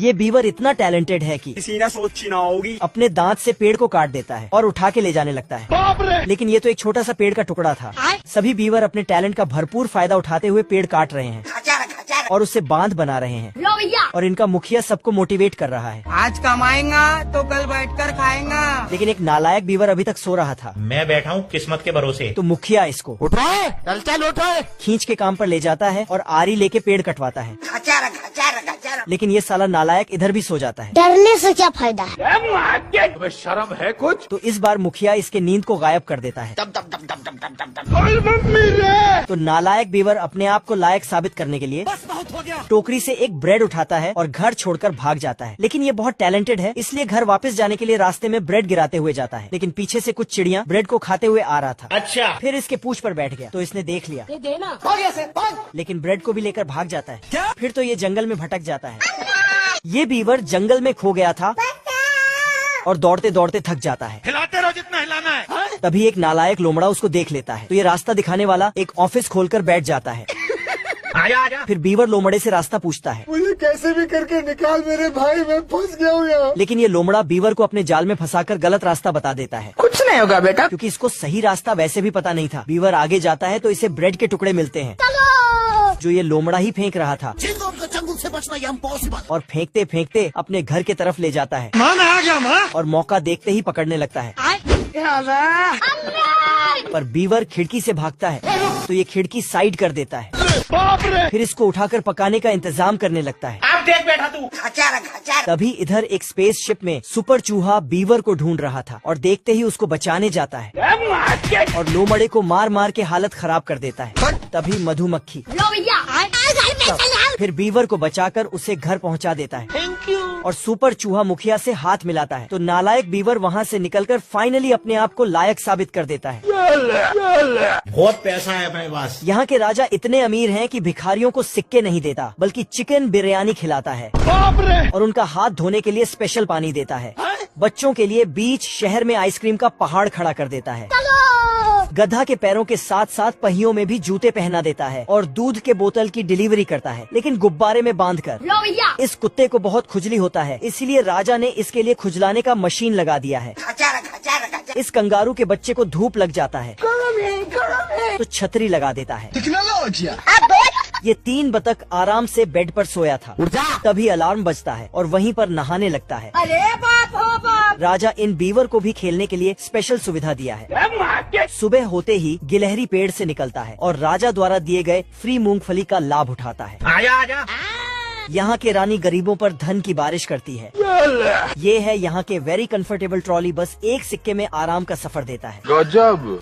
ये बीवर इतना टैलेंटेड है कि किसी ने सोची ना होगी, अपने दांत से पेड़ को काट देता है और उठा के ले जाने लगता है। लेकिन ये तो एक छोटा सा पेड़ का टुकड़ा था। सभी बीवर अपने टैलेंट का भरपूर फायदा उठाते हुए पेड़ काट रहे हैं और उससे बांध बना रहे हैं। और इनका मुखिया सबको मोटिवेट कर रहा है। आज कमाएगा तो कल बैठकर खाएगा। लेकिन एक नालायक बीवर अभी तक सो रहा था। मैं बैठा हूँ किस्मत के भरोसे। तो मुखिया इसको उठाए, चल उठाए, खींच के काम पर ले जाता है और आरी लेके पेड़ कटवाता है। लेकिन ये साला नालायक इधर भी सो जाता है। डरने से क्या फायदा है? शर्म है कुछ? तो इस बार मुखिया इसके नींद को गायब कर देता है। तो नालायक बीवर अपने आप को लायक साबित करने के लिए टोकरी से एक ब्रेड उठाता है और घर छोड़कर भाग जाता है। लेकिन ये बहुत टैलेंटेड है, इसलिए घर वापस जाने के लिए रास्ते में ब्रेड गिराते हुए जाता है। लेकिन पीछे से कुछ चिड़िया ब्रेड को खाते हुए आ रहा था। अच्छा। फिर इसके पूंछ पर बैठ गया तो इसने देख लिया, लेकिन ब्रेड को भी लेकर भाग जाता है। फिर तो ये जंगल में भटक जाता है। ये बीवर जंगल में खो गया था और दौड़ते दौड़ते थक जाता है। हिलाते रहो जितना हिलाना है। तभी एक नालायक लोमड़ा उसको देख लेता है। तो ये रास्ता दिखाने वाला एक ऑफिस खोलकर बैठ जाता है। आजा। फिर बीवर लोमड़े से रास्ता पूछता है। मुझे कैसे भी करके निकाल मेरे भाई, मैं फंस गया हूँ यहाँ। लेकिन ये लोमड़ा बीवर को अपने जाल में फंसाकर गलत रास्ता बता देता है। कुछ नहीं होगा बेटा, क्योंकि इसको सही रास्ता वैसे भी पता नहीं था। बीवर आगे जाता है तो इसे ब्रेड के टुकड़े मिलते हैं जो ये लोमड़ा ही फेंक रहा था। जंगल से बचना इम्पॉसिबल। और फेंकते फेंकते अपने घर के तरफ ले जाता है। माँ आ गया माँ। और मौका देखते ही पकड़ने लगता है। पर बीवर खिड़की से भागता है तो ये खिड़की साइड कर देता है। फिर इसको उठाकर पकाने का इंतजाम करने लगता है। अब देख बैठा तू। तभी इधर एक स्पेस शिप में सुपर चूहा बीवर को ढूंढ रहा था और देखते ही उसको बचाने जाता है और लोमड़े को मार मार के हालत खराब कर देता है। तभी मधुमक्खी फिर बीवर को बचाकर उसे घर पहुंचा देता है। Thank you. और सुपर चूहा मुखिया से हाथ मिलाता है। तो नालायक बीवर वहाँ से निकलकर फाइनली अपने आप को लायक साबित कर देता है। बहुत पैसा है अपने पास। यहाँ के राजा इतने अमीर हैं कि भिखारियों को सिक्के नहीं देता बल्कि चिकन बिरयानी खिलाता है और उनका हाथ धोने के लिए स्पेशल पानी देता है। बच्चों के लिए बीच शहर में आइसक्रीम का पहाड़ खड़ा कर देता है। गधा के पैरों के साथ साथ पहियों में भी जूते पहना देता है और दूध के बोतल की डिलीवरी करता है, लेकिन गुब्बारे में बांधकर। इस कुत्ते को बहुत खुजली होता है, इसलिए राजा ने इसके लिए खुजलाने का मशीन लगा दिया है। इस कंगारू के बच्चे को धूप लग जाता है तो छतरी लगा देता है। ये 3 बतख आराम से बेड पर सोया था। तभी अलार्म बजता है और वहीं पर नहाने लगता है। अरे बाप हो बाप। राजा इन बीवर को भी खेलने के लिए स्पेशल सुविधा दिया है। सुबह होते ही गिलहरी पेड़ से निकलता है और राजा द्वारा दिए गए फ्री मूंगफली का लाभ उठाता है। आजा। यहाँ के रानी गरीबों पर धन की बारिश करती है। ये है यहाँ के वेरी कंफर्टेबल ट्रॉली, बस 1 सिक्के में आराम का सफर देता है। गजब।